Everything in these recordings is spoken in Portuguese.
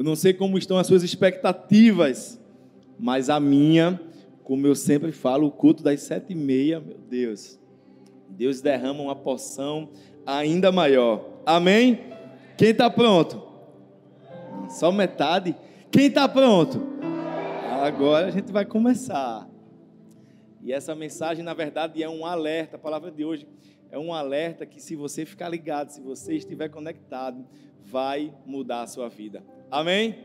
não sei como estão as suas expectativas, mas a minha, como eu sempre falo, o culto das 7h30, meu Deus, Deus derrama uma porção ainda maior. Amém? Quem está pronto? Só metade? Quem está pronto? Agora a gente vai começar. E essa mensagem, na verdade, é um alerta. A palavra de hoje é um alerta que, se você ficar ligado, se você estiver conectado, vai mudar a sua vida. Amém?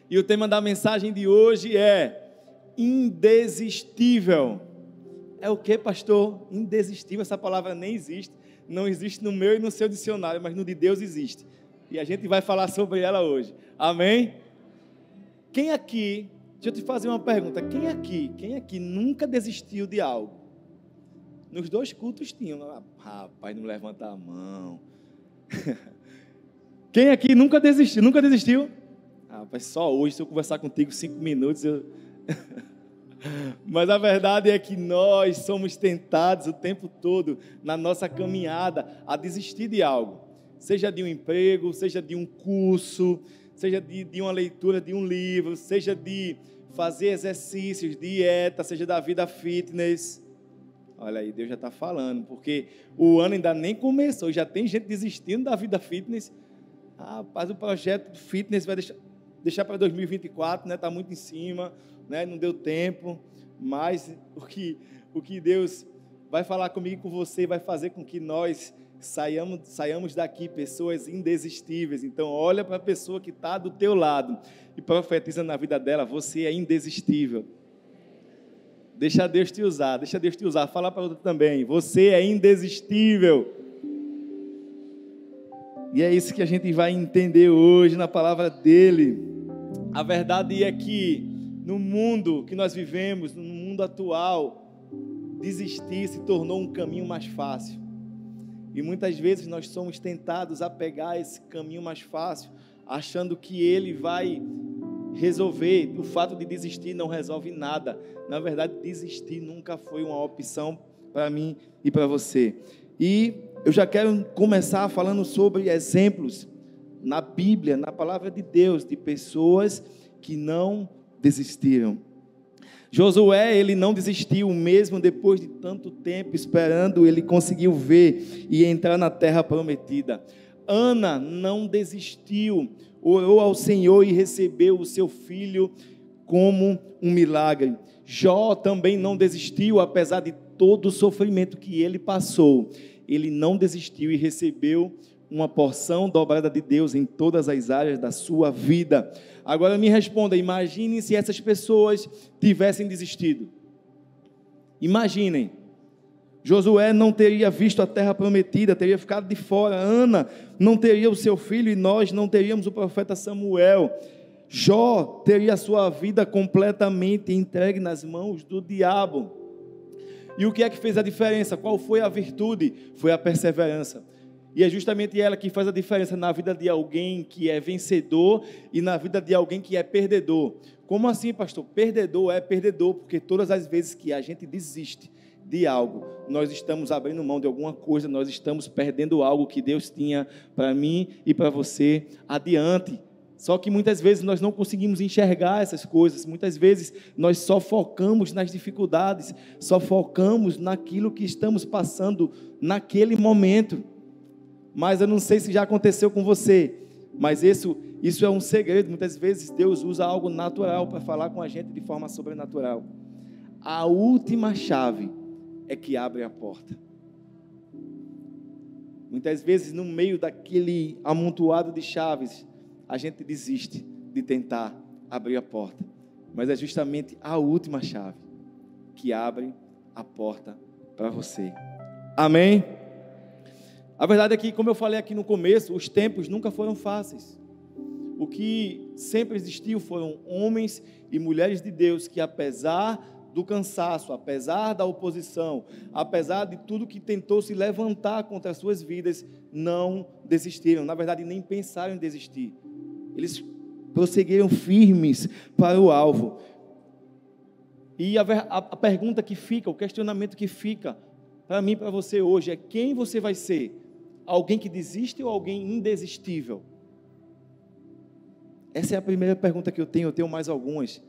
E o tema da mensagem de hoje é indesistível. É o que, pastor? Indesistível. Essa palavra nem existe. Não existe no meu e no seu dicionário, mas no de Deus existe. E a gente vai falar sobre ela hoje. Amém? Quem aqui, deixa eu te fazer uma pergunta. Quem aqui nunca desistiu de algo? Nos 2 cultos tinham. Rapaz, não levanta a mão. Quem aqui nunca desistiu? Nunca desistiu? Rapaz, só hoje, se eu conversar contigo 5 minutos, Mas a verdade é que nós somos tentados o tempo todo, na nossa caminhada, a desistir de algo. Seja de um emprego, seja de um curso, seja de uma leitura de um livro, seja de fazer exercícios, dieta, seja da vida fitness. Olha aí, Deus já está falando, porque o ano ainda nem começou, já tem gente desistindo da vida fitness. Rapaz, o projeto de fitness vai deixar para 2024, né? Está muito em cima, né? Não deu tempo, mas o que Deus vai falar comigo e com você vai fazer com que nós saiamos daqui pessoas indesistíveis. Então olha para a pessoa que está do teu lado e profetiza na vida dela: você é indesistível. Deixa Deus te usar, fala para outra também: você é indesistível. E é isso que a gente vai entender hoje na palavra dele. A verdade é que no mundo que nós vivemos, no mundo atual, desistir se tornou um caminho mais fácil. E muitas vezes nós somos tentados a pegar esse caminho mais fácil, achando que ele vai resolver. O fato de desistir não resolve nada. Na verdade, desistir nunca foi uma opção para mim e para você. E eu já quero começar falando sobre exemplos na Bíblia, na palavra de Deus, de pessoas que não desistiram. Josué, ele não desistiu, mesmo depois de tanto tempo esperando, ele conseguiu ver e entrar na terra prometida. Ana não desistiu, orou ao Senhor e recebeu o seu filho como um milagre. Jó também não desistiu, apesar de todo o sofrimento que ele passou. Ele não desistiu e recebeu uma porção dobrada de Deus em todas as áreas da sua vida. Agora me responda, imaginem se essas pessoas tivessem desistido. Imaginem, Josué não teria visto a terra prometida, teria ficado de fora. Ana não teria o seu filho e nós não teríamos o profeta Samuel. Jó teria a sua vida completamente entregue nas mãos do diabo. E o que é que fez a diferença? Qual foi a virtude? Foi a perseverança. E é justamente ela que faz a diferença na vida de alguém que é vencedor e na vida de alguém que é perdedor. Como assim, pastor? Perdedor é perdedor, porque todas as vezes que a gente desiste de algo, nós estamos abrindo mão de alguma coisa, nós estamos perdendo algo que Deus tinha para mim e para você adiante. Só que muitas vezes nós não conseguimos enxergar essas coisas, muitas vezes nós só focamos nas dificuldades, só focamos naquilo que estamos passando naquele momento. Mas eu não sei se já aconteceu com você, mas isso é um segredo. Muitas vezes Deus usa algo natural para falar com a gente de forma sobrenatural. A última chave é que abre a porta. Muitas vezes, no meio daquele amontoado de chaves, a gente desiste de tentar abrir a porta. Mas é justamente a última chave que abre a porta para você. Amém? A verdade é que, como eu falei aqui no começo, os tempos nunca foram fáceis. O que sempre existiu foram homens e mulheres de Deus que, apesar do cansaço, apesar da oposição, apesar de tudo que tentou se levantar contra as suas vidas, não desistiram. Na verdade, nem pensaram em desistir. Eles prosseguiram firmes para o alvo. E a pergunta que fica, o questionamento que fica para mim e para você hoje é: quem você vai ser? Alguém que desiste ou alguém indesistível? Essa é a primeira pergunta que eu tenho mais algumas.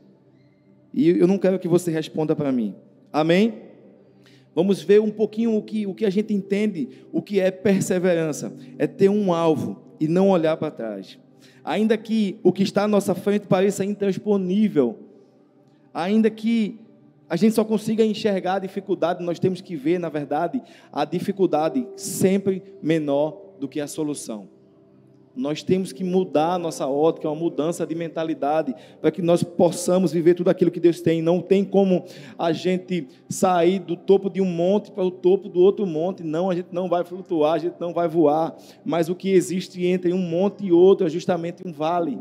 E eu não quero que você responda para mim. Amém? Vamos ver um pouquinho o que a gente entende, o que é perseverança. É ter um alvo e não olhar para trás. Ainda que o que está à nossa frente pareça intransponível, ainda que a gente só consiga enxergar a dificuldade, nós temos que ver, na verdade, a dificuldade sempre menor do que a solução. Nós temos que mudar a nossa ótica, uma mudança de mentalidade, para que nós possamos viver tudo aquilo que Deus tem. Não tem como a gente sair do topo de um monte para o topo do outro monte. Não, a gente não vai flutuar, a gente não vai voar. Mas o que existe entre um monte e outro é justamente um vale.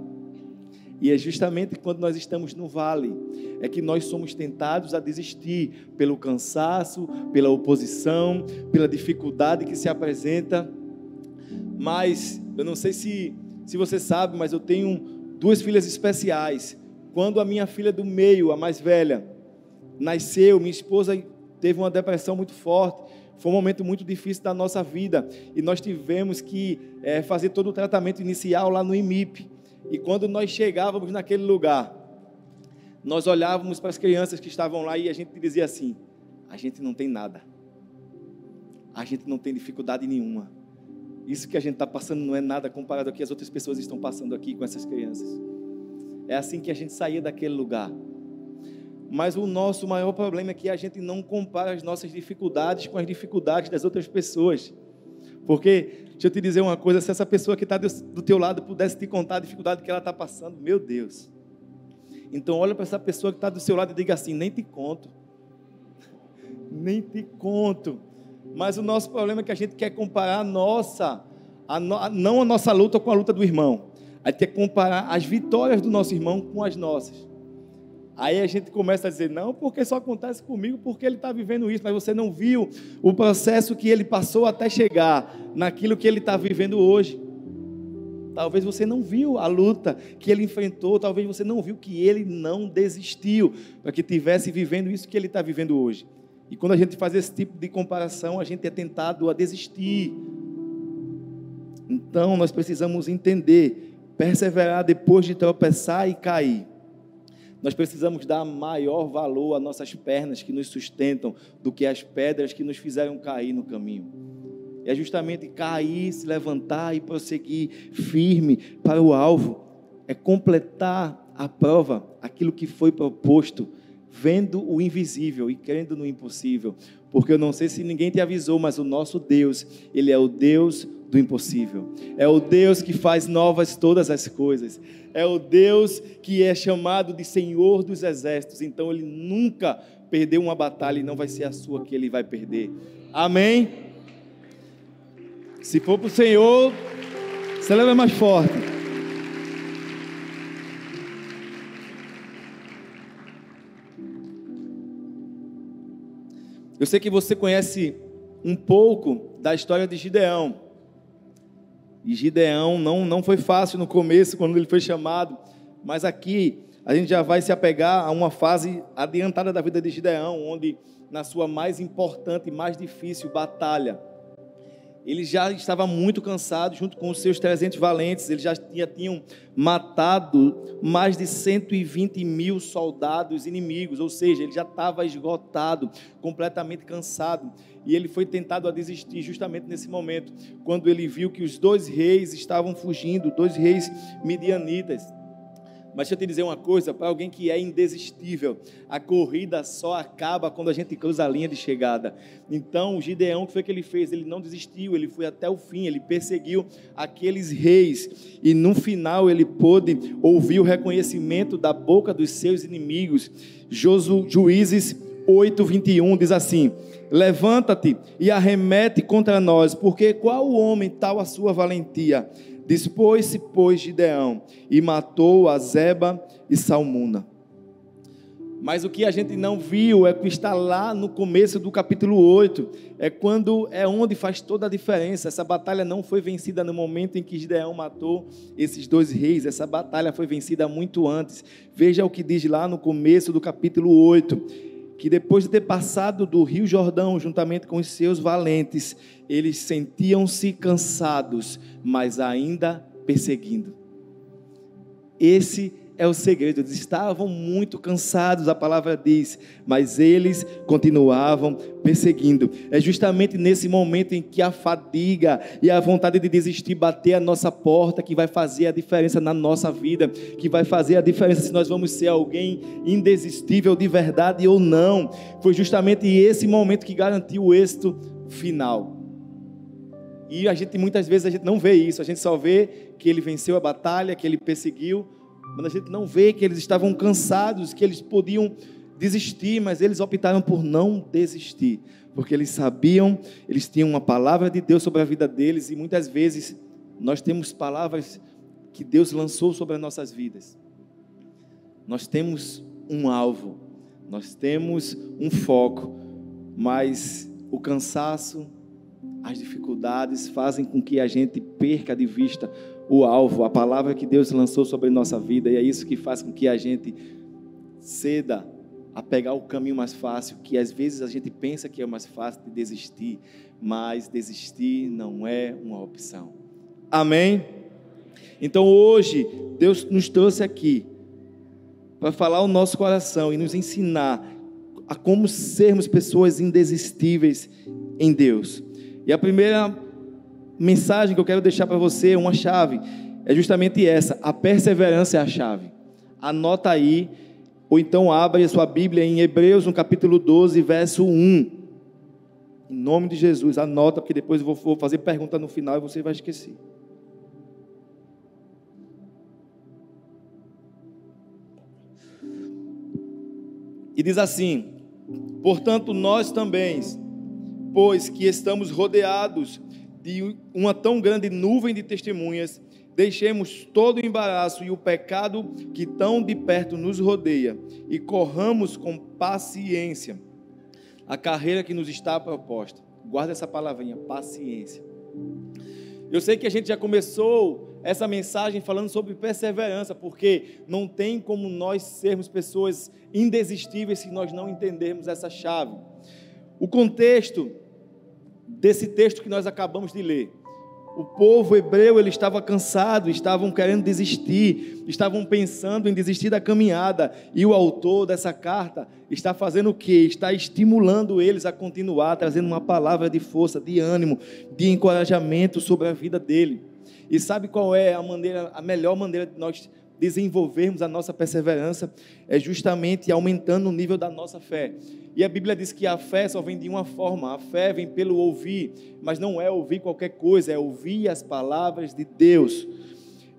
E é justamente quando nós estamos no vale, é que nós somos tentados a desistir pelo cansaço, pela oposição, pela dificuldade que se apresenta. Mas eu não sei se você sabe, mas eu tenho 2 filhas especiais. Quando a minha filha do meio, a mais velha, nasceu, minha esposa teve uma depressão muito forte. Foi um momento muito difícil da nossa vida. E nós tivemos que fazer todo o tratamento inicial lá no IMIP. E quando nós chegávamos naquele lugar, nós olhávamos para as crianças que estavam lá e a gente dizia assim: a gente não tem nada. A gente não tem dificuldade nenhuma. Isso que a gente está passando não é nada comparado ao que as outras pessoas estão passando aqui com essas crianças. É assim que a gente saía daquele lugar. Mas o nosso maior problema é que a gente não compara as nossas dificuldades com as dificuldades das outras pessoas. Porque, deixa eu te dizer uma coisa, se essa pessoa que está do teu lado pudesse te contar a dificuldade que ela está passando, meu Deus. Então olha para essa pessoa que está do seu lado e diga assim: nem te conto. Nem te conto. Mas o nosso problema é que a gente quer comparar não a nossa luta com a luta do irmão. A gente quer comparar as vitórias do nosso irmão com as nossas. Aí a gente começa a dizer: não, porque só acontece comigo porque ele está vivendo isso. Mas você não viu o processo que ele passou até chegar naquilo que ele está vivendo hoje. Talvez você não viu a luta que ele enfrentou. Talvez você não viu que ele não desistiu para que estivesse vivendo isso que ele está vivendo hoje. E quando a gente faz esse tipo de comparação, a gente é tentado a desistir. Então, nós precisamos entender, perseverar depois de tropeçar e cair. Nós precisamos dar maior valor às nossas pernas que nos sustentam do que às pedras que nos fizeram cair no caminho. É justamente cair, se levantar e prosseguir firme para o alvo. É completar a prova, aquilo que foi proposto, vendo o invisível e crendo no impossível. Porque eu não sei se ninguém te avisou, mas o nosso Deus, Ele é o Deus do impossível. É o Deus que faz novas todas as coisas. É o Deus que é chamado de Senhor dos Exércitos. Então Ele nunca perdeu uma batalha e não vai ser a sua que Ele vai perder. Amém? Se for para o Senhor, celebra mais forte. Eu sei que você conhece um pouco da história de Gideão. E Gideão não foi fácil no começo, quando ele foi chamado. Mas aqui a gente já vai se apegar a uma fase adiantada da vida de Gideão, onde na sua mais importante e mais difícil batalha, ele já estava muito cansado, junto com os seus 300 valentes. Eles já tinham matado mais de 120 mil soldados inimigos, ou seja, ele já estava esgotado, completamente cansado. E ele foi tentado a desistir justamente nesse momento, quando ele viu que os 2 reis estavam fugindo, 2 reis midianitas. Mas deixa eu te dizer uma coisa, para alguém que é indesistível, a corrida só acaba quando a gente cruza a linha de chegada. Então, o Gideão, o que foi que ele fez? Ele não desistiu, ele foi até o fim, ele perseguiu aqueles reis. E no final ele pôde ouvir o reconhecimento da boca dos seus inimigos. Juízes 8:21 diz assim: levanta-te e arremete contra nós, porque qual homem tal a sua valentia? Dispôs-se, pois, Gideão, e matou a Zeba e Salmuna. Mas o que a gente não viu é que está lá no começo do capítulo 8, é onde faz toda a diferença. Essa batalha não foi vencida no momento em que Gideão matou esses 2 reis, essa batalha foi vencida muito antes. Veja o que diz lá no começo do capítulo 8, que depois de ter passado do rio Jordão, juntamente com os seus valentes, eles sentiam-se cansados, mas ainda perseguindo. Esse é o segredo. Eles estavam muito cansados, a palavra diz, mas eles continuavam perseguindo. É justamente nesse momento em que a fadiga e a vontade de desistir bater a nossa porta que vai fazer a diferença na nossa vida, que vai fazer a diferença se nós vamos ser alguém indesistível de verdade ou não. Foi justamente esse momento que garantiu o êxito final. E muitas vezes a gente não vê isso, a gente só vê que ele venceu a batalha, que ele perseguiu, mas a gente não vê que eles estavam cansados, que eles podiam desistir, mas eles optaram por não desistir, porque eles sabiam, eles tinham uma palavra de Deus sobre a vida deles, e muitas vezes nós temos palavras que Deus lançou sobre as nossas vidas. Nós temos um alvo, nós temos um foco, mas o cansaço, as dificuldades fazem com que a gente perca de vista o alvo, a palavra que Deus lançou sobre a nossa vida, e é isso que faz com que a gente ceda a pegar o caminho mais fácil, que às vezes a gente pensa que é mais fácil de desistir, mas desistir não é uma opção. Amém? Então hoje, Deus nos trouxe aqui para falar o nosso coração e nos ensinar a como sermos pessoas indesistíveis em Deus. E a primeira mensagem que eu quero deixar para você, uma chave, é justamente essa: a perseverança é a chave. Anota aí, ou então abra a sua Bíblia em Hebreus, no capítulo 12, verso 1. Em nome de Jesus, anota, porque depois eu vou fazer pergunta no final e você vai esquecer. E diz assim: portanto, nós também, pois que estamos rodeados de uma tão grande nuvem de testemunhas, deixemos todo o embaraço e o pecado que tão de perto nos rodeia e corramos com paciência a carreira que nos está proposta. Guarda essa palavrinha, paciência. Eu sei que a gente já começou essa mensagem falando sobre perseverança, porque não tem como nós sermos pessoas indesistíveis se nós não entendermos essa chave. O contexto desse texto que nós acabamos de ler: o povo hebreu, ele estava cansado, estavam querendo desistir, estavam pensando em desistir da caminhada, e o autor dessa carta está fazendo o quê? Está estimulando eles a continuar, trazendo uma palavra de força, de ânimo, de encorajamento sobre a vida dele. E sabe qual é a melhor maneira de nós desenvolvermos a nossa perseverança? É justamente aumentando o nível da nossa fé. E a Bíblia diz que a fé só vem de uma forma: a fé vem pelo ouvir, mas não é ouvir qualquer coisa, é ouvir as palavras de Deus.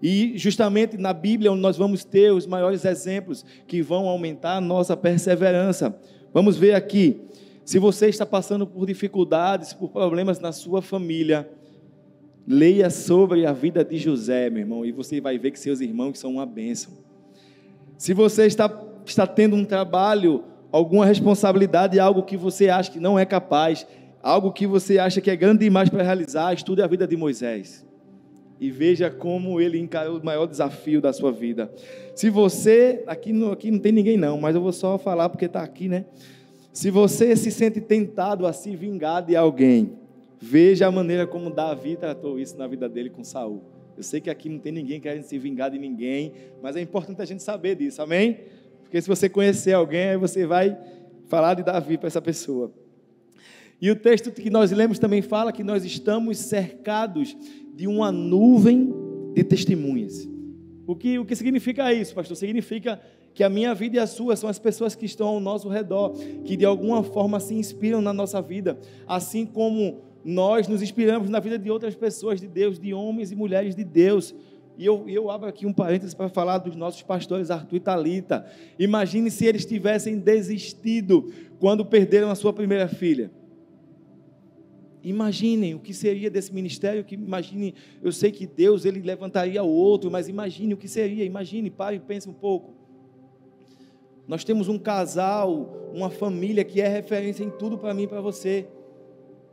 E justamente na Bíblia nós vamos ter os maiores exemplos que vão aumentar a nossa perseverança. Vamos ver aqui. Se você está passando por dificuldades, por problemas na sua família, leia sobre a vida de José, meu irmão, e você vai ver que seus irmãos são uma bênção. Se você está tendo um trabalho, alguma responsabilidade, algo que você acha que não é capaz, algo que você acha que é grande demais para realizar, estude a vida de Moisés e veja como ele encarou o maior desafio da sua vida. Se você, aqui não tem ninguém não, mas eu vou só falar porque está aqui, né? Se você se sente tentado a se vingar de alguém, veja a maneira como Davi tratou isso na vida dele com Saul. Eu sei que aqui não tem ninguém querendo se vingar de ninguém, mas é importante a gente saber disso, amém? Porque se você conhecer alguém, aí você vai falar de Davi para essa pessoa. E o texto que nós lemos também fala que nós estamos cercados de uma nuvem de testemunhas. O que significa isso, pastor? Significa que a minha vida e a sua são as pessoas que estão ao nosso redor, que de alguma forma se inspiram na nossa vida, assim como nós nos inspiramos na vida de outras pessoas de Deus, de homens e mulheres de Deus. E eu abro aqui um parênteses para falar dos nossos pastores Arthur e Thalita. Imagine se eles tivessem desistido quando perderam a sua primeira filha. Imaginem o que seria desse ministério, imagine, eu sei que Deus ele levantaria outro, mas imagine o que seria, pare e pense um pouco. Nós temos um casal, uma família que é referência em tudo para mim e para você.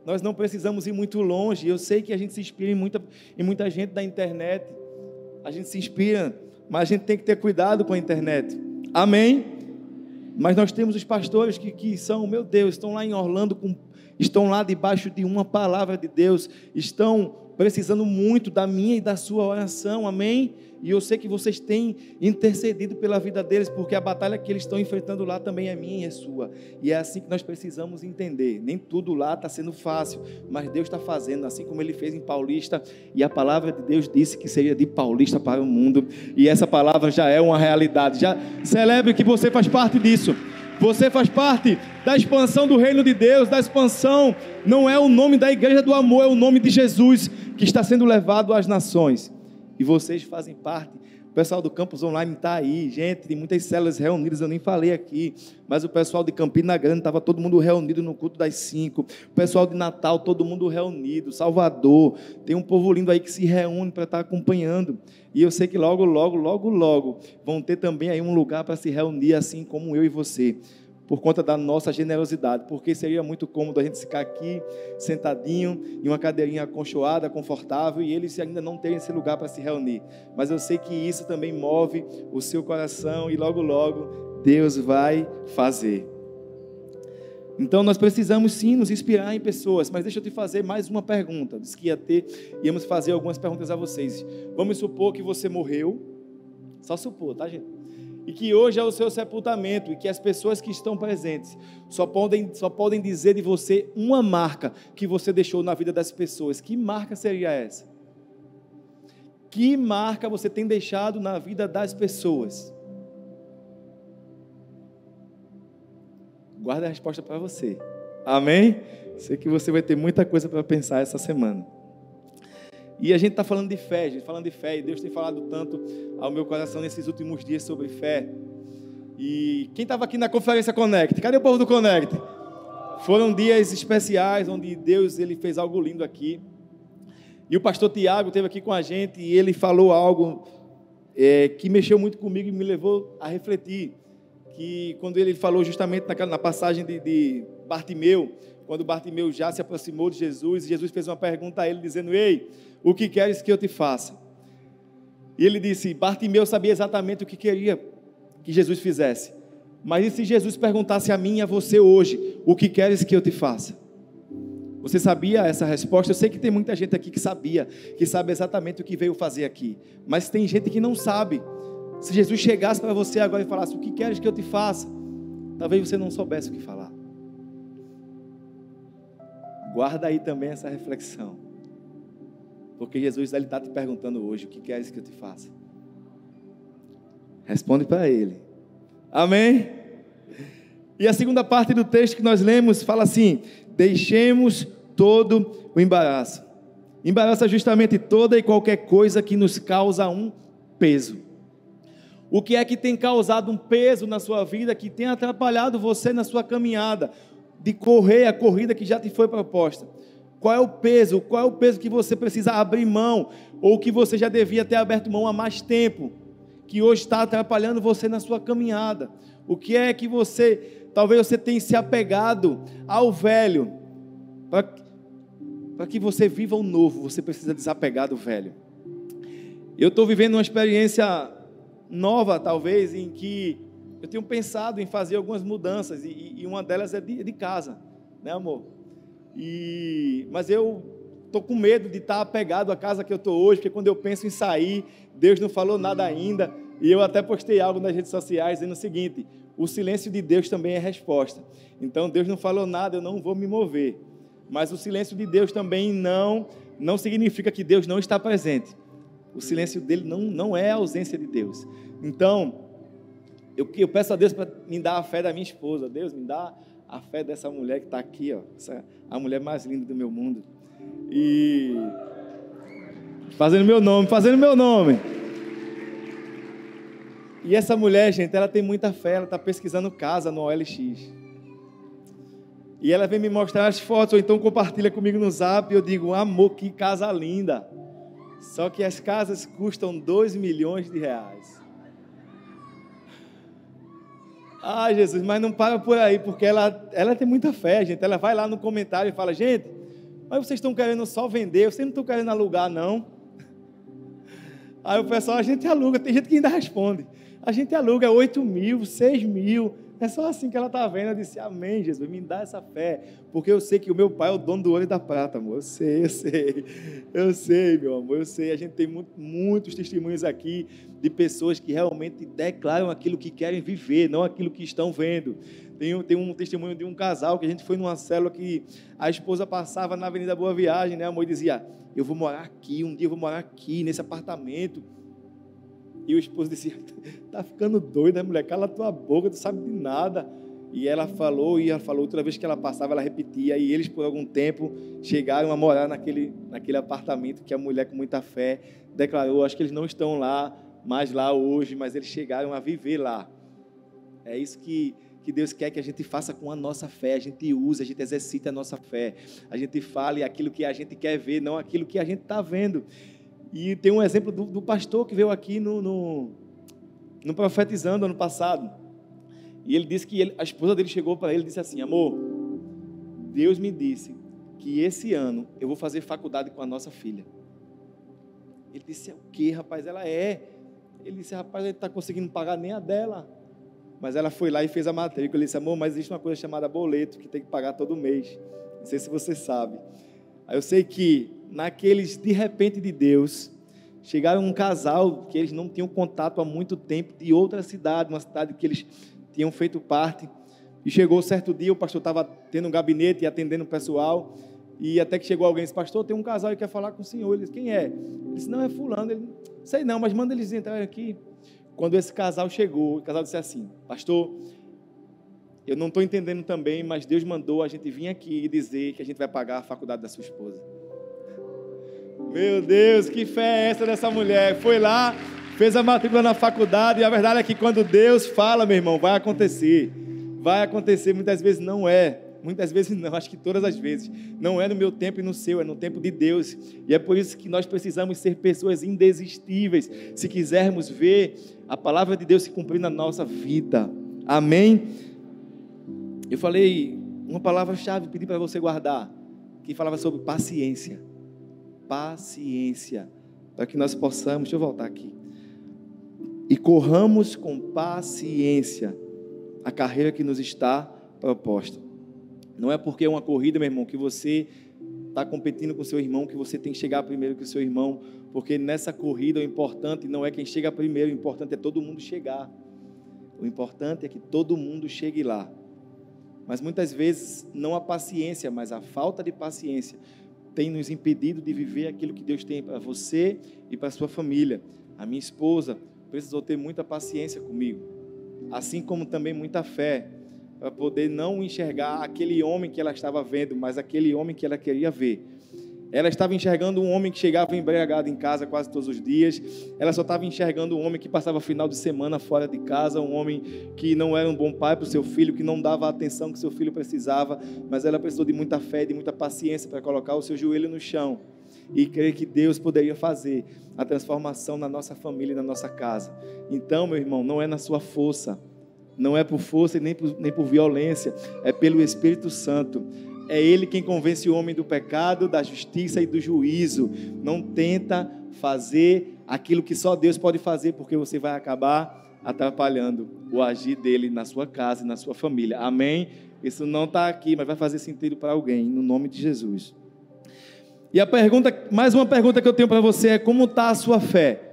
Nós não precisamos ir muito longe. Eu sei que a gente se inspira em muita gente da internet. A gente se inspira, mas a gente tem que ter cuidado com a internet. Amém? Mas nós temos os pastores que são, meu Deus, estão lá em Orlando estão lá debaixo de uma palavra de Deus, estão precisando muito da minha e da sua oração, amém? E eu sei que vocês têm intercedido pela vida deles, porque a batalha que eles estão enfrentando lá também é minha e é sua. E é assim que nós precisamos entender. Nem tudo lá está sendo fácil, mas Deus está fazendo, assim como Ele fez em Paulista. E a palavra de Deus disse que seria de Paulista para o mundo. E essa palavra já é uma realidade. Já celebre que você faz parte disso. Você faz parte da expansão do reino de Deus, da expansão. Não é o nome da igreja do amor, é o nome de Jesus que está sendo levado às nações. E vocês fazem parte. O pessoal do Campus Online está aí, gente, tem muitas células reunidas, eu nem falei aqui, mas o pessoal de Campina Grande estava todo mundo reunido no culto das 5, o pessoal de Natal, todo mundo reunido, Salvador, tem um povo lindo aí que se reúne para estar acompanhando, e eu sei que logo vão ter também aí um lugar para se reunir, assim como eu e você, por conta da nossa generosidade, porque seria muito cômodo a gente ficar aqui, sentadinho, em uma cadeirinha aconchoada, confortável, e eles ainda não terem esse lugar para se reunir. Mas eu sei que isso também move o seu coração, e logo Deus vai fazer. Então nós precisamos sim nos inspirar em pessoas, mas deixa eu te fazer mais uma pergunta. Diz que íamos fazer algumas perguntas a vocês. Vamos supor que você morreu, só supor, tá, gente? E que hoje é o seu sepultamento, e que as pessoas que estão presentes só podem dizer de você uma marca que você deixou na vida das pessoas. Que marca seria essa? Que marca você tem deixado na vida das pessoas? Guarda a resposta para você. Amém? Sei que você vai ter muita coisa para pensar essa semana. E a gente está falando de fé, e Deus tem falado tanto ao meu coração nesses últimos dias sobre fé. E quem estava aqui na conferência Connect? Cadê o povo do Connect? Foram dias especiais, onde Deus ele fez algo lindo aqui. E o pastor Tiago esteve aqui com a gente, e ele falou algo que mexeu muito comigo e me levou a refletir. Que quando ele falou justamente na passagem de Bartimeu, quando Bartimeu já se aproximou de Jesus, e Jesus fez uma pergunta a ele, dizendo: ei, o que queres que eu te faça? E ele disse, Bartimeu sabia exatamente o que queria que Jesus fizesse. Mas e se Jesus perguntasse a mim e a você hoje, o que queres que eu te faça? Você sabia essa resposta? Eu sei que tem muita gente aqui que sabe exatamente o que veio fazer aqui. Mas tem gente que não sabe. Se Jesus chegasse para você agora e falasse, o que queres que eu te faça? Talvez você não soubesse o que falar. Guarda aí também essa reflexão. Porque Jesus está te perguntando hoje, o que queres que eu te faça? Responde para Ele. Amém? E a segunda parte do texto que nós lemos fala assim, deixemos todo o embaraço. Embaraço é justamente toda e qualquer coisa que nos causa um peso. O que é que tem causado um peso na sua vida, que tem atrapalhado você na sua caminhada, de correr a corrida que já te foi proposta? Qual é o peso? Qual é o peso que você precisa abrir mão, ou que você já devia ter aberto mão há mais tempo, que hoje está atrapalhando você na sua caminhada? O que é que talvez você tenha se apegado ao velho, para que você viva o novo, você precisa desapegar do velho. Eu estou vivendo uma experiência nova, talvez, em que eu tenho pensado em fazer algumas mudanças, e uma delas é de casa, né, amor? Mas eu estou com medo de estar apegado à casa que eu estou hoje, porque quando eu penso em sair, Deus não falou nada ainda, e eu até postei algo nas redes sociais dizendo o seguinte, o silêncio de Deus também é resposta. Então Deus não falou nada, eu não vou me mover, mas o silêncio de Deus também não significa que Deus não está presente. O silêncio dele não é a ausência de Deus. Então, eu peço a Deus para me dar a fé da minha esposa. Deus, me dá a fé dessa mulher que está aqui, ó, a mulher mais linda do meu mundo. E fazendo meu nome. E essa mulher, gente, ela tem muita fé, ela está pesquisando casa no OLX. E ela vem me mostrar as fotos, ou então compartilha comigo no Zap, e eu digo, amor, que casa linda. Só que as casas custam 2 milhões de reais. Ah, Jesus, mas não para por aí, porque ela tem muita fé, gente. Ela vai lá no comentário e fala, gente, mas vocês estão querendo só vender, vocês não estão querendo alugar, não? Aí o pessoal, a gente aluga, tem gente que ainda responde. A gente aluga 8 mil, 6 mil, É só assim que ela está vendo. Eu disse, amém, Jesus, me dá essa fé, porque eu sei que o meu pai é o dono do ouro e da prata, amor. Eu sei, meu amor, eu sei. A gente tem muitos testemunhos aqui de pessoas que realmente declaram aquilo que querem viver, não aquilo que estão vendo. Tem um testemunho de um casal que a gente foi numa célula que a esposa passava na Avenida Boa Viagem, né, amor, e dizia, eu vou morar aqui, um dia eu vou morar aqui, nesse apartamento. E o esposo disse, tá ficando doida, mulher, cala tua boca, tu sabe de nada. E ela falou, outra vez que ela passava, ela repetia, e eles por algum tempo chegaram a morar naquele apartamento que a mulher com muita fé declarou. Acho que eles não estão mais lá hoje, mas eles chegaram a viver lá. É isso que Deus quer que a gente faça com a nossa fé, a gente use, a gente exercite a nossa fé, a gente fale aquilo que a gente quer ver, não aquilo que a gente está vendo. E tem um exemplo do pastor que veio aqui no Profetizando ano passado, e ele disse que a esposa dele chegou para ele e disse assim, amor, Deus me disse que esse ano eu vou fazer faculdade com a nossa filha. Ele disse, é o quê, rapaz? Ela é. Ele disse, rapaz, ele está conseguindo pagar nem a dela. Mas ela foi lá e fez a matrícula. Ele disse, amor, mas existe uma coisa chamada boleto, que tem que pagar todo mês. Não sei se você sabe. Aí eu sei que, naqueles de repente de Deus, chegaram um casal que eles não tinham contato há muito tempo, de outra cidade, uma cidade que eles tinham feito parte. E chegou certo dia, o pastor estava tendo um gabinete e atendendo o pessoal. E até que chegou alguém e disse, pastor, tem um casal que quer falar com o senhor. Ele disse, quem é? Ele disse, não, é fulano. Ele, sei não, mas manda eles entrarem aqui. Quando esse casal chegou, o casal disse assim, pastor, eu não estou entendendo também, mas Deus mandou a gente vir aqui e dizer que a gente vai pagar a faculdade da sua esposa. Meu Deus, que fé é essa dessa mulher? Foi lá, fez a matrícula na faculdade, e a verdade é que quando Deus fala, meu irmão, vai acontecer. Vai acontecer, muitas vezes não é. Muitas vezes não, acho que todas as vezes. Não é no meu tempo e no seu, é no tempo de Deus. E é por isso que nós precisamos ser pessoas indesistíveis, se quisermos ver a palavra de Deus se cumprir na nossa vida. Amém? Eu falei uma palavra-chave, pedi para você guardar, que falava sobre paciência. Paciência. Para que nós possamos, deixa eu voltar aqui. E corramos com paciência a carreira que nos está proposta. Não é porque é uma corrida, meu irmão, que você está competindo com o seu irmão, que você tem que chegar primeiro que o seu irmão, porque nessa corrida o importante não é quem chega primeiro, o importante é todo mundo chegar. O importante é que todo mundo chegue lá. Mas muitas vezes não a paciência, mas a falta de paciência tem nos impedido de viver aquilo que Deus tem para você e para a sua família. A minha esposa precisou ter muita paciência comigo, assim como também muita fé, para poder não enxergar aquele homem que ela estava vendo, mas aquele homem que ela queria ver. Ela estava enxergando um homem que chegava embriagado em casa quase todos os dias. Ela só estava enxergando um homem que passava final de semana fora de casa, um homem que não era um bom pai para o seu filho, que não dava a atenção que seu filho precisava, mas ela precisou de muita fé, de muita paciência para colocar o seu joelho no chão e crer que Deus poderia fazer a transformação na nossa família e na nossa casa. Então, meu irmão, não é na sua força, não é por força e nem por violência, é pelo Espírito Santo. É Ele quem convence o homem do pecado, da justiça e do juízo. Não tenta fazer aquilo que só Deus pode fazer, porque você vai acabar atrapalhando o agir dele na sua casa e na sua família. Amém? Isso não está aqui, mas vai fazer sentido para alguém, no nome de Jesus. E mais uma pergunta que eu tenho para você é: como está a sua fé?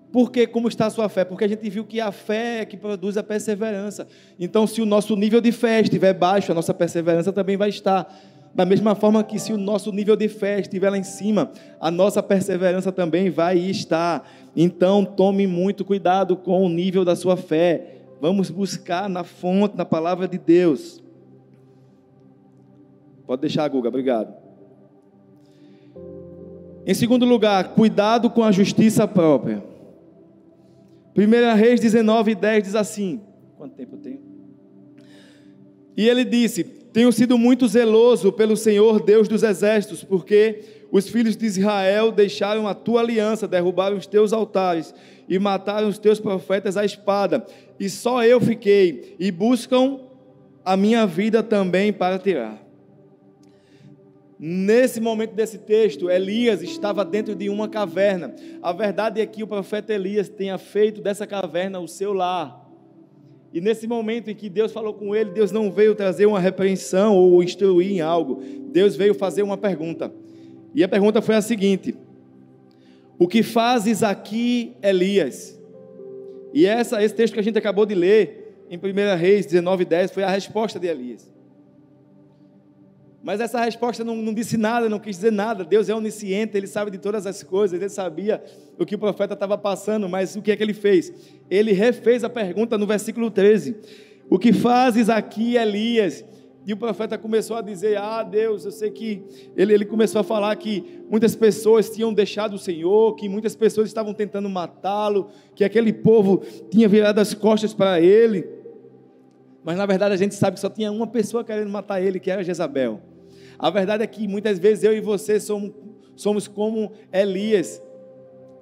Por que como está a sua fé? Porque a gente viu que a fé é que produz a perseverança. Então, se o nosso nível de fé estiver baixo, a nossa perseverança também vai estar. Da mesma forma que se o nosso nível de fé estiver lá em cima, a nossa perseverança também vai estar. Então, tome muito cuidado com o nível da sua fé. Vamos buscar na fonte, na palavra de Deus. Pode deixar, Guga, obrigado. Em segundo lugar, cuidado com a justiça própria. 1 Reis 19:10 diz assim, quanto tempo eu tenho? E ele disse: tenho sido muito zeloso pelo Senhor Deus dos exércitos, porque os filhos de Israel deixaram a tua aliança, derrubaram os teus altares e mataram os teus profetas à espada, e só eu fiquei, e buscam a minha vida também para tirar. Nesse momento desse texto, Elias estava dentro de uma caverna. A verdade é que o profeta Elias tenha feito dessa caverna o seu lar. E nesse momento em que Deus falou com ele, Deus não veio trazer uma repreensão ou instruir em algo. Deus veio fazer uma pergunta. E a pergunta foi a seguinte: o que fazes aqui, Elias? E esse texto que a gente acabou de ler, em 1 Reis 19:10, foi a resposta de Elias. Mas essa resposta não disse nada, não quis dizer nada. Deus é onisciente, Ele sabe de todas as coisas, Ele sabia o que o profeta estava passando, mas o que é que Ele fez? Ele refez a pergunta no versículo 13. O que fazes aqui, Elias? E o profeta começou a dizer: Deus, eu sei que... Ele começou a falar que muitas pessoas tinham deixado o Senhor, que muitas pessoas estavam tentando matá-lo, que aquele povo tinha virado as costas para ele. Mas na verdade a gente sabe que só tinha uma pessoa querendo matar ele, que era Jezabel. A verdade é que muitas vezes eu e você somos como Elias,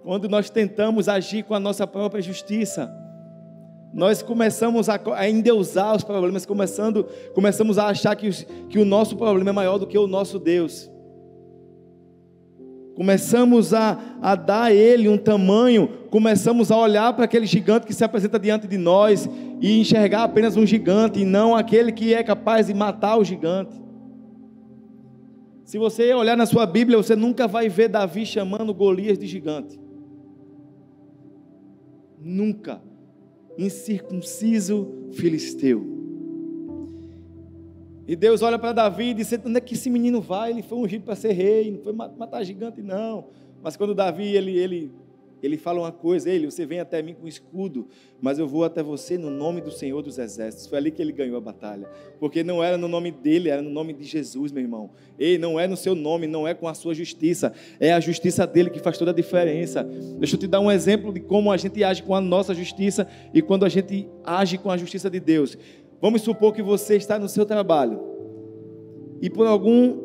quando nós tentamos agir com a nossa própria justiça. Nós começamos a endeusar os problemas, começamos a achar que o nosso problema é maior do que o nosso Deus. Começamos a dar a Ele um tamanho, começamos a olhar para aquele gigante que se apresenta diante de nós e enxergar apenas um gigante e não aquele que é capaz de matar o gigante. Se você olhar na sua Bíblia, você nunca vai ver Davi chamando Golias de gigante. Nunca. Incircunciso filisteu. E Deus olha para Davi e diz: onde é que esse menino vai? Ele foi ungido para ser rei, não foi matar gigante não. Mas quando Davi, ele fala uma coisa: você vem até mim com escudo, mas eu vou até você no nome do Senhor dos Exércitos. Foi ali que ele ganhou a batalha, porque não era no nome dele, era no nome de Jesus, meu irmão. Não é no seu nome, não é com a sua justiça, é a justiça dele que faz toda a diferença. Deixa eu te dar um exemplo de como a gente age com a nossa justiça e quando a gente age com a justiça de Deus. Vamos supor que você está no seu trabalho e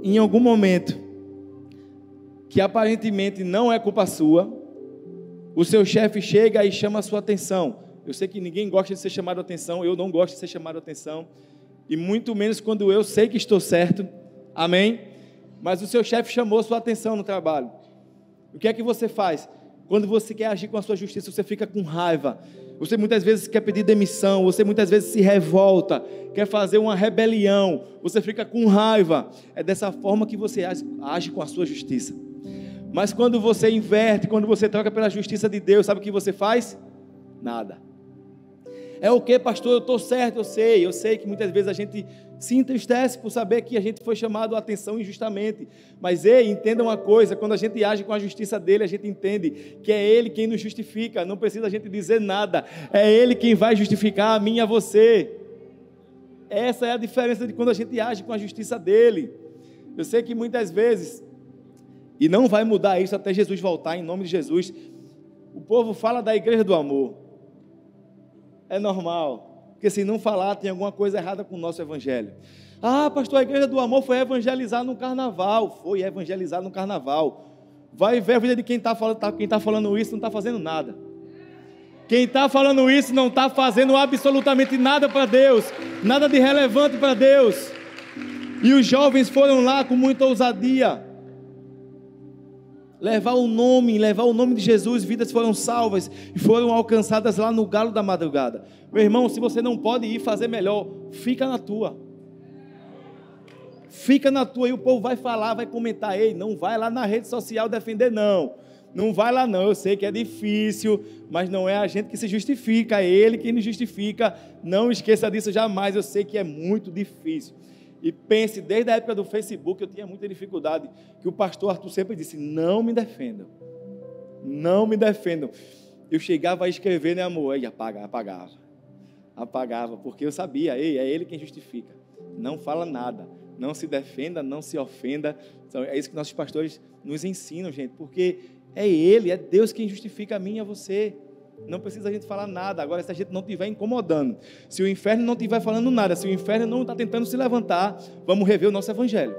em algum momento, que aparentemente não é culpa sua, o seu chefe chega e chama a sua atenção. Eu sei que ninguém gosta de ser chamado a atenção, eu não gosto de ser chamado a atenção, e muito menos quando eu sei que estou certo, amém? Mas o seu chefe chamou a sua atenção no trabalho. O que é que você faz? Quando você quer agir com a sua justiça, você fica com raiva. Você muitas vezes quer pedir demissão, você muitas vezes se revolta, quer fazer uma rebelião, você fica com raiva. É dessa forma que você age com a sua justiça. Mas quando você inverte, quando você troca pela justiça de Deus, sabe o que você faz? Nada. É o que, pastor? Eu estou certo, eu sei que muitas vezes a gente se entristece por saber que a gente foi chamado a atenção injustamente. Mas entenda uma coisa: quando a gente age com a justiça dele, a gente entende que é ele quem nos justifica, não precisa a gente dizer nada, é ele quem vai justificar a mim e a você. Essa é a diferença de quando a gente age com a justiça dele. Eu sei que muitas vezes, e não vai mudar isso até Jesus voltar, em nome de Jesus, o povo fala da igreja do amor. É normal, porque se não falar, tem alguma coisa errada com o nosso evangelho. Pastor, a igreja do amor foi evangelizar no carnaval. Foi evangelizar no carnaval. Vai ver a vida de quem está falando isso, não está fazendo nada. Quem está falando isso não está fazendo absolutamente nada para Deus, nada de relevante para Deus. E os jovens foram lá com muita ousadia levar o nome de Jesus. Vidas foram salvas e foram alcançadas lá no galo da madrugada. Meu irmão, se você não pode ir fazer melhor, fica na tua, e o povo vai falar, vai comentar. Não vai lá na rede social defender, não vai lá não. Eu sei que é difícil, mas não é a gente que se justifica, é ele quem nos justifica. Não esqueça disso jamais. Eu sei que é muito difícil. E pense, desde a época do Facebook, eu tinha muita dificuldade, que o pastor Arthur sempre disse: não me defendam, não me defendam. Eu chegava a escrever, né, amor? Aí apagava, porque eu sabia, é ele quem justifica. Não fala nada, não se defenda, não se ofenda. Então, é isso que nossos pastores nos ensinam, gente, porque é ele, é Deus quem justifica a mim e a você. Não precisa a gente falar nada. Agora, se a gente não estiver incomodando, se o inferno não estiver falando nada, se o inferno não está tentando se levantar, vamos rever o nosso evangelho.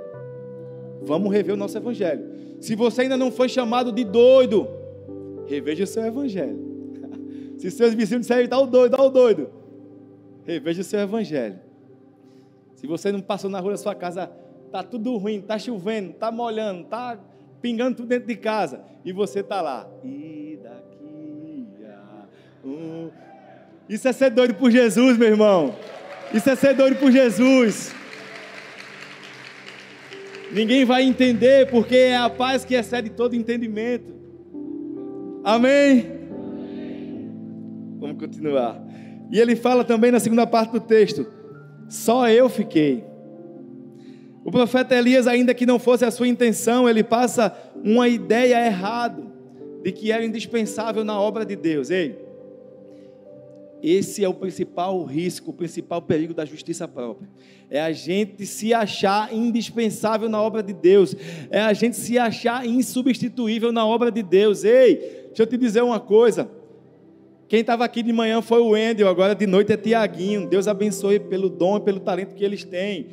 Se você ainda não foi chamado de doido, reveja o seu evangelho. Se seus vizinhos disserem: está o doido, reveja o seu evangelho. Se você não passou na rua da sua casa, está tudo ruim, está chovendo, está molhando, está pingando tudo dentro de casa, e você está lá, Isso é ser doido por Jesus, meu irmão. Isso é ser doido por Jesus. Ninguém vai entender, porque é a paz que excede todo entendimento. Amém? Vamos continuar. E ele fala também na segunda parte do texto: só eu fiquei. O profeta Elias, ainda que não fosse a sua intenção, ele passa uma ideia errada de que era indispensável na obra de Deus. Ei, esse é o principal risco, o principal perigo da justiça própria. É a gente se achar indispensável na obra de Deus. É a gente se achar insubstituível na obra de Deus. Ei, deixa eu te dizer uma coisa. Quem estava aqui de manhã foi o Wendel, agora de noite é Tiaguinho. Deus abençoe pelo dom e pelo talento que eles têm.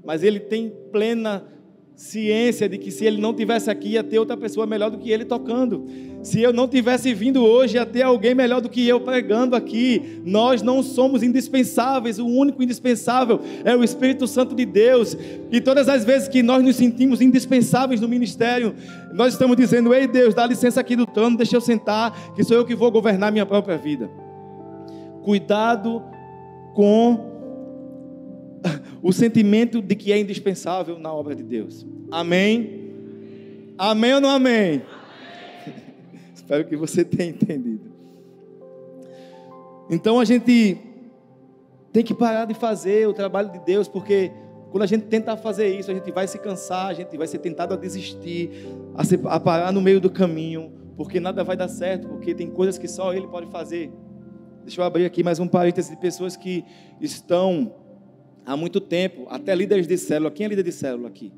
Mas ele tem plena ciência de que se ele não tivesse aqui, ia ter outra pessoa melhor do que ele tocando. Se eu não tivesse vindo hoje, ia ter alguém melhor do que eu pregando aqui. Nós não somos indispensáveis, o único indispensável é o Espírito Santo de Deus. E todas as vezes que nós nos sentimos indispensáveis no ministério, nós estamos dizendo: ei Deus, dá licença aqui do trono, deixa eu sentar, que sou eu que vou governar minha própria vida. Cuidado com o sentimento de que é indispensável na obra de Deus. Amém? Amém ou não amém? Amém. Espero que você tenha entendido. Então a gente tem que parar de fazer o trabalho de Deus, porque quando a gente tentar fazer isso, a gente vai se cansar, a gente vai ser tentado a desistir, a parar no meio do caminho, porque nada vai dar certo, porque tem coisas que só Ele pode fazer. Deixa eu abrir aqui mais um parêntese de pessoas que estão há muito tempo, até líderes de célula. Quem é líder de célula aqui?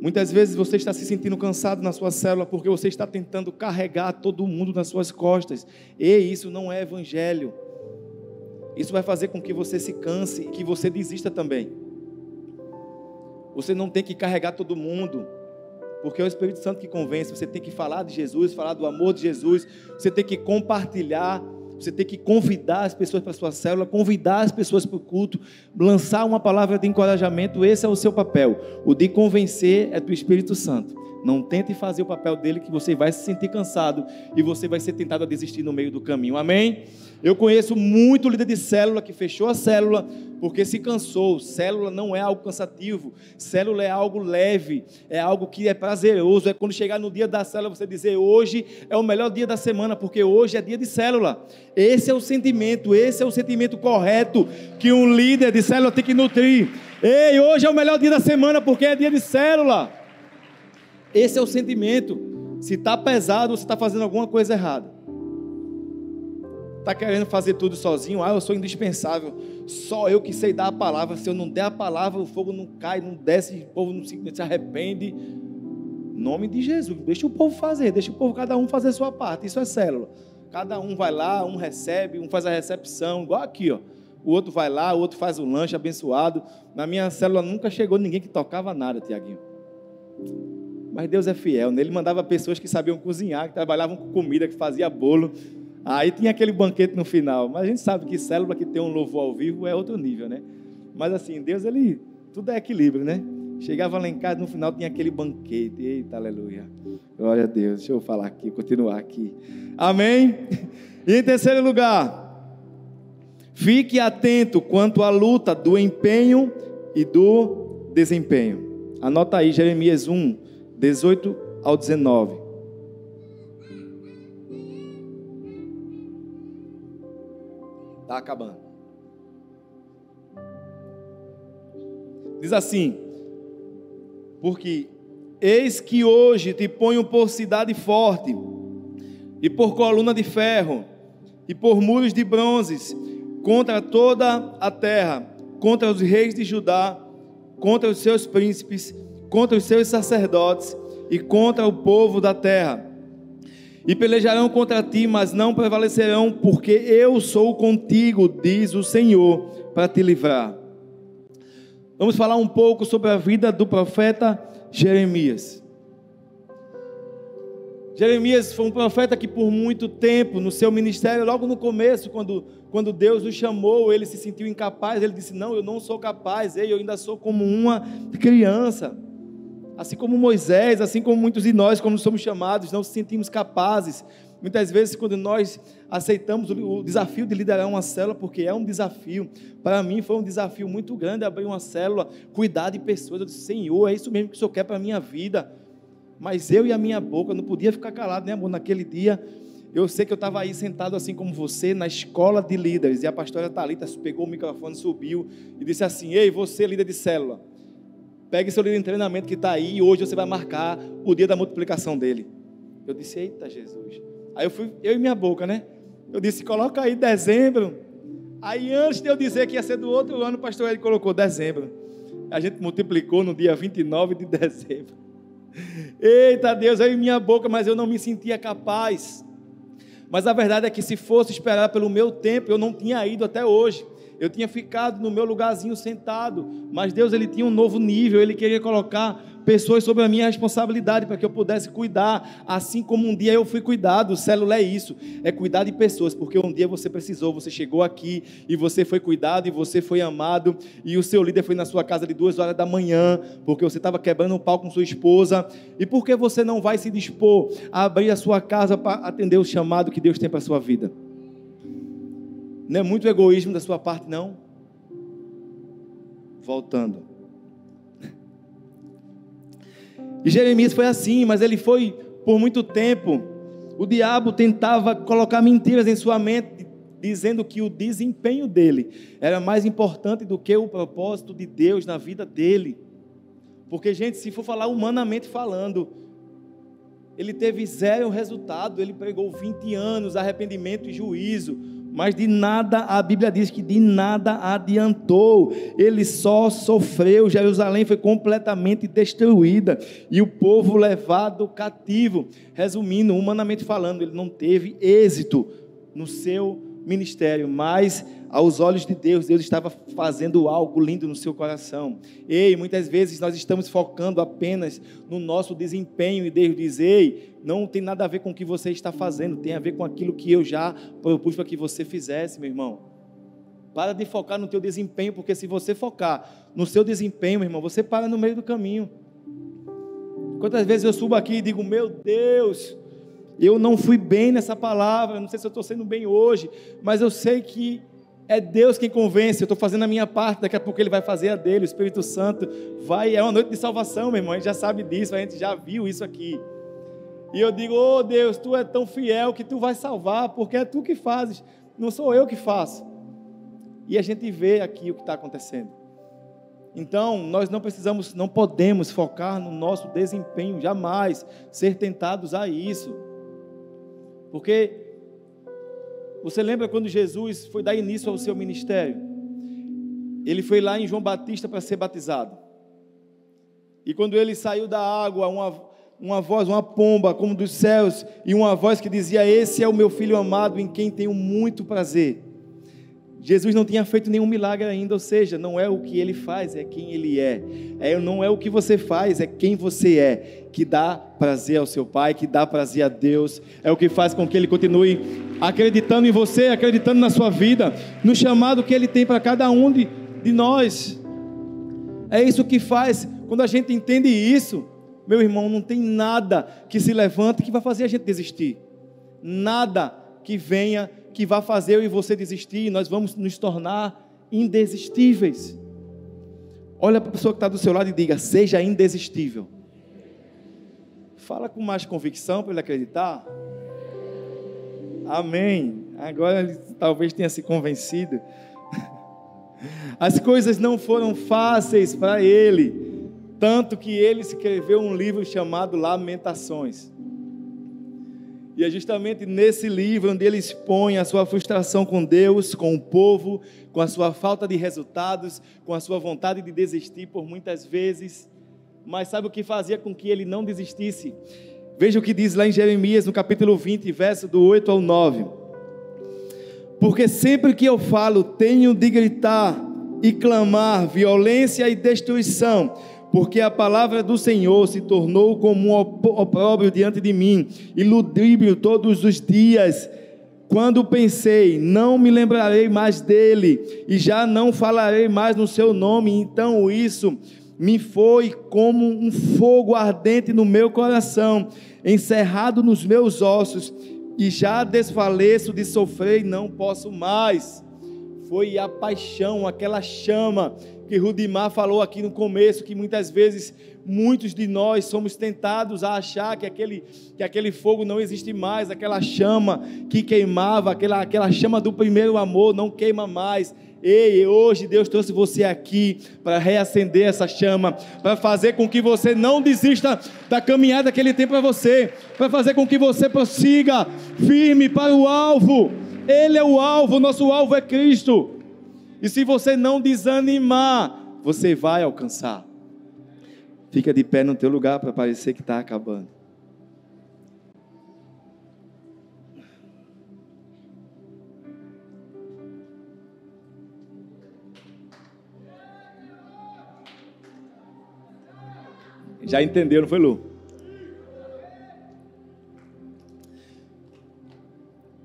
Muitas vezes você está se sentindo cansado na sua célula porque você está tentando carregar todo mundo nas suas costas. E isso não é evangelho. Isso vai fazer com que você se canse e que você desista também. Você não tem que carregar todo mundo, porque é o Espírito Santo que convence. Você tem que falar de Jesus, falar do amor de Jesus. Você tem que compartilhar. Você tem que convidar as pessoas para a sua célula, convidar as pessoas para o culto, lançar uma palavra de encorajamento. Esse é o seu papel. O de convencer é do Espírito Santo. Não tente fazer o papel dele, que você vai se sentir cansado e você vai ser tentado a desistir no meio do caminho. Amém? Eu conheço muito líder de célula que fechou a célula porque se cansou. Célula não é algo cansativo. Célula é algo leve, é algo que é prazeroso. É quando chegar no dia da célula você dizer: hoje é o melhor dia da semana, porque hoje é dia de célula. Esse é o sentimento correto que um líder de célula tem que nutrir. Ei, hoje é o melhor dia da semana porque é dia de célula. Esse é o sentimento. Se está pesado, você está fazendo alguma coisa errada. Está querendo fazer tudo sozinho? Eu sou indispensável. Só eu que sei dar a palavra. Se eu não der a palavra, o fogo não cai, não desce, o povo não se arrepende. Em nome de Jesus, deixa o povo fazer. Deixa o povo, cada um fazer a sua parte. Isso é célula. Cada um vai lá, um recebe, um faz a recepção. Igual aqui, ó. O outro vai lá, o outro faz o lanche abençoado. Na minha célula nunca chegou ninguém que tocava nada, Tiaguinho. Mas Deus é fiel, né? Ele mandava pessoas que sabiam cozinhar, que trabalhavam com comida, que fazia bolo. Aí tinha aquele banquete no final. Mas a gente sabe que célula que tem um louvor ao vivo é outro nível, né? Mas assim, Deus, ele, tudo é equilíbrio, né? Chegava lá em casa, no final tinha aquele banquete. Eita, aleluia. Glória a Deus. Deixa eu falar aqui, continuar aqui. Amém? E em terceiro lugar, fique atento quanto à luta do empenho e do desempenho. Anota aí, Jeremias 1, 18 ao 19. Está acabando. Diz assim: porque eis que hoje te ponho por cidade forte, e por coluna de ferro, e por muros de bronzes, contra toda a terra, contra os reis de Judá, contra os seus príncipes, contra os seus sacerdotes e contra o povo da terra. E pelejarão contra ti, mas não prevalecerão, porque eu sou contigo, diz o Senhor, para te livrar. Vamos falar um pouco sobre a vida do profeta Jeremias. Jeremias foi um profeta que por muito tempo no seu ministério, logo no começo, quando Deus o chamou, ele se sentiu incapaz. Ele disse: não, eu não sou capaz, eu ainda sou como uma criança. Assim como Moisés, assim como muitos de nós, quando somos chamados, não nos sentimos capazes. Muitas vezes, quando nós aceitamos o desafio de liderar uma célula, porque é um desafio, para mim foi um desafio muito grande abrir uma célula, cuidar de pessoas. Eu disse: Senhor, é isso mesmo que o Senhor quer para a minha vida. Mas eu e a minha boca, eu não podia ficar calado, né, amor? Naquele dia, eu sei que eu estava aí sentado assim como você, na escola de líderes, e a pastora Thalita pegou o microfone, subiu e disse assim: ei, você líder de célula, pegue seu líder de treinamento que está aí, e hoje você vai marcar o dia da multiplicação dele. Eu disse: eita Jesus. Aí eu e minha boca, né? Eu disse: coloca aí dezembro. Aí antes de eu dizer que ia ser do outro ano, o pastor Eli colocou dezembro. A gente multiplicou no dia 29 de dezembro. Eita Deus, eu e minha boca, mas eu não me sentia capaz. Mas a verdade é que se fosse esperar pelo meu tempo, eu não tinha ido até hoje. Eu tinha ficado no meu lugarzinho sentado, mas Deus, Ele tinha um novo nível, Ele queria colocar pessoas sobre a minha responsabilidade, para que eu pudesse cuidar, assim como um dia eu fui cuidado. Célula é isso, é cuidar de pessoas, porque um dia você precisou, você chegou aqui, e você foi cuidado, e você foi amado, e o seu líder foi na sua casa de 2 horas da manhã, porque você estava quebrando um pau com sua esposa, e por que você não vai se dispor a abrir a sua casa para atender o chamado que Deus tem para a sua vida? Não é muito egoísmo da sua parte, não? Voltando. E Jeremias foi assim, mas ele foi por muito tempo. O diabo tentava colocar mentiras em sua mente, dizendo que o desempenho dele era mais importante do que o propósito de Deus na vida dele. Porque, gente, se for falar humanamente falando, ele teve 0 resultado, ele pregou 20 anos, arrependimento e juízo, mas de nada, a Bíblia diz que de nada adiantou, ele só sofreu. Jerusalém foi completamente destruída, e o povo levado cativo. Resumindo, humanamente falando, ele não teve êxito no seu ministério, mas aos olhos de Deus, Deus estava fazendo algo lindo no seu coração. Ei, muitas vezes nós estamos focando apenas no nosso desempenho, e Deus diz: ei, não tem nada a ver com o que você está fazendo, tem a ver com aquilo que eu já propus para que você fizesse, meu irmão. Para de focar no teu desempenho, porque se você focar no seu desempenho, meu irmão, você para no meio do caminho. Quantas vezes eu subo aqui e digo: meu Deus, eu não fui bem nessa palavra, não sei se eu estou sendo bem hoje, mas eu sei que é Deus quem convence, eu estou fazendo a minha parte, daqui a pouco Ele vai fazer a dele, o Espírito Santo vai, é uma noite de salvação, meu irmão, a gente já sabe disso, a gente já viu isso aqui. E eu digo: oh Deus, Tu é tão fiel que Tu vai salvar, porque é Tu que fazes, não sou eu que faço. E a gente vê aqui o que está acontecendo. Então, nós não podemos focar no nosso desempenho, jamais ser tentados a isso. Porque você lembra quando Jesus foi dar início ao seu ministério? Ele foi lá em João Batista para ser batizado. E quando ele saiu da água, uma voz, uma pomba como dos céus, e uma voz que dizia: esse é o meu filho amado, em quem tenho muito prazer. Jesus não tinha feito nenhum milagre ainda, ou seja, não é o que ele faz, é quem ele é. Não é o que você faz, é quem você é, que dá prazer ao seu Pai, que dá prazer a Deus, é o que faz com que Ele continue acreditando em você, acreditando na sua vida, no chamado que Ele tem para cada um de nós. É isso que faz. Quando a gente entende isso, meu irmão, não tem nada que se levante que vai fazer a gente desistir, nada que venha que vai fazer eu e você desistir. Nós vamos nos tornar indesistíveis. Olha para a pessoa que está do seu lado e diga: seja indesistível. Fala com mais convicção para ele acreditar. Amém. Agora ele talvez tenha se convencido. As coisas não foram fáceis para ele, tanto que ele escreveu um livro chamado Lamentações. E é justamente nesse livro onde ele expõe a sua frustração com Deus, com o povo, com a sua falta de resultados, com a sua vontade de desistir por muitas vezes. Mas sabe o que fazia com que ele não desistisse? Veja o que diz lá em Jeremias, no capítulo 20, verso do 8 ao 9. Porque sempre que eu falo, tenho de gritar e clamar violência e destruição, porque a palavra do Senhor se tornou como um opróbrio diante de mim, e ludíbrio todos os dias. Quando pensei, não me lembrarei mais dele, e já não falarei mais no seu nome, então isso me foi como um fogo ardente no meu coração, encerrado nos meus ossos. e já desfaleço de sofrer e não posso mais. Foi a paixão, aquela chama que Rudimar falou aqui no começo, que muitas vezes muitos de nós somos tentados a achar que aquele fogo não existe mais, aquela chama que queimava, aquela chama do primeiro amor não queima mais. Ei, hoje Deus trouxe você aqui para reacender essa chama, para fazer com que você não desista da caminhada que Ele tem para você, para fazer com que você prossiga firme para o alvo. Ele é o alvo, o nosso alvo é Cristo. E se você não desanimar, você vai alcançar. Fica de pé no teu lugar para parecer que está acabando. Já entendeu, não foi, Lu?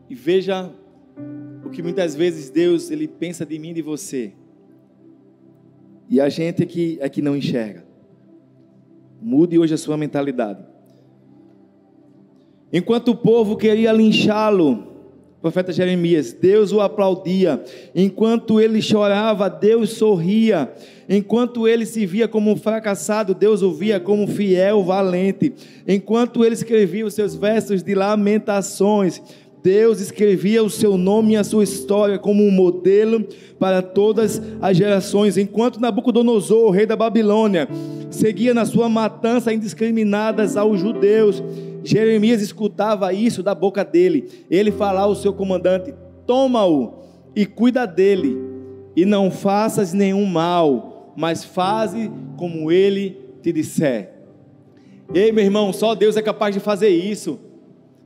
E veja o que muitas vezes Deus, Ele pensa de mim e de você. E a gente é que não enxerga. Mude hoje a sua mentalidade. Enquanto o povo queria linchá-lo, o profeta Jeremias, Deus o aplaudia. Enquanto ele chorava, Deus sorria. Enquanto ele se via como um fracassado, Deus o via como fiel, valente. Enquanto ele escrevia os seus versos de lamentações, Deus escrevia o seu nome e a sua história como um modelo para todas as gerações. Enquanto Nabucodonosor, o rei da Babilônia, seguia na sua matança indiscriminadas aos judeus, Jeremias escutava isso da boca dele. Ele falava ao seu comandante: toma-o e cuida dele, e não faças nenhum mal, mas faze como ele te disser. Ei, meu irmão, só Deus é capaz de fazer isso.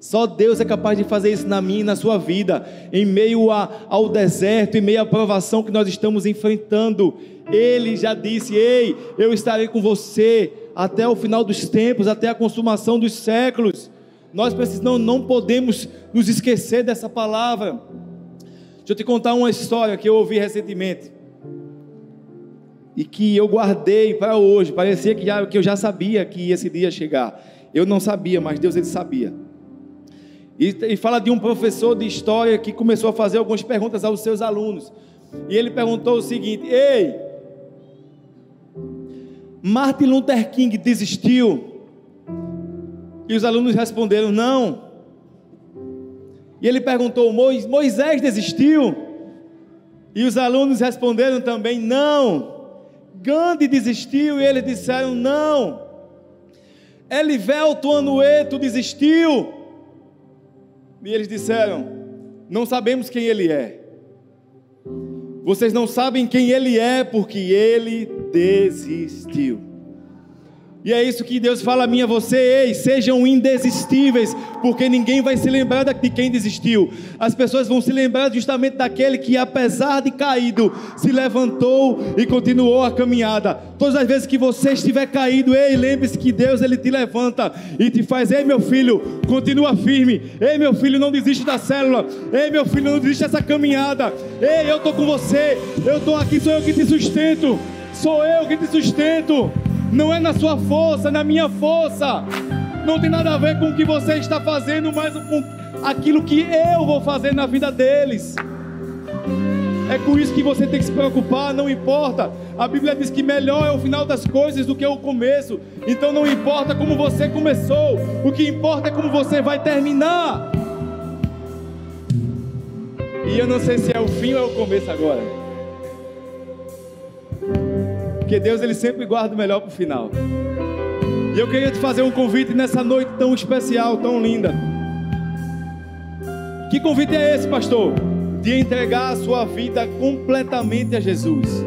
Só Deus é capaz de fazer isso na minha e na sua vida, em meio ao deserto, em meio à provação que nós estamos enfrentando. Ele já disse: ei, eu estarei com você até o final dos tempos, até a consumação dos séculos. Nós não podemos nos esquecer dessa palavra. Deixa eu te contar uma história que eu ouvi recentemente e que eu guardei para hoje. Parecia que eu já sabia que esse dia ia chegar. Eu não sabia, mas Deus, Ele sabia. E fala de um professor de história que começou a fazer algumas perguntas aos seus alunos. E ele perguntou o seguinte: ei, Martin Luther King desistiu? E os alunos responderam: não. E ele perguntou: Moisés desistiu? E os alunos responderam também: não. Gandhi desistiu? E eles disseram: não. Elivelto Anueto desistiu? E eles disseram: não sabemos quem ele é. Vocês não sabem quem ele é porque ele desistiu. E é isso que Deus fala a mim e a você: ei, sejam indesistíveis, porque ninguém vai se lembrar de quem desistiu. As pessoas vão se lembrar justamente daquele que, apesar de caído, se levantou e continuou a caminhada. Todas as vezes que você estiver caído, ei, lembre-se que Deus, Ele te levanta e te faz: ei, meu filho, continua firme. Ei, meu filho, não desiste da célula. Ei, meu filho, não desiste dessa caminhada. Ei, eu estou com você, eu estou aqui, sou eu que te sustento. Sou eu que te sustento. Não é na sua força, é na minha força. Não tem nada a ver com o que você está fazendo, mas com aquilo que eu vou fazer na vida deles. É com isso que você tem que se preocupar. Não importa, a Bíblia diz que melhor é o final das coisas do que o começo. Então não importa como você começou, o que importa é como você vai terminar. E eu não sei se é o fim ou é o começo agora, porque Deus, Ele sempre guarda o melhor para o final. E eu queria te fazer um convite nessa noite tão especial, tão linda. Que convite é esse, pastor? De entregar a sua vida completamente a Jesus.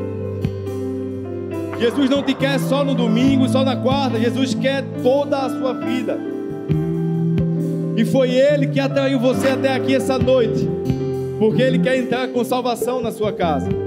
Jesus não te quer só no domingo, só na quarta. Jesus quer toda a sua vida. E foi Ele que atraiu você até aqui essa noite, porque Ele quer entrar com salvação na sua casa.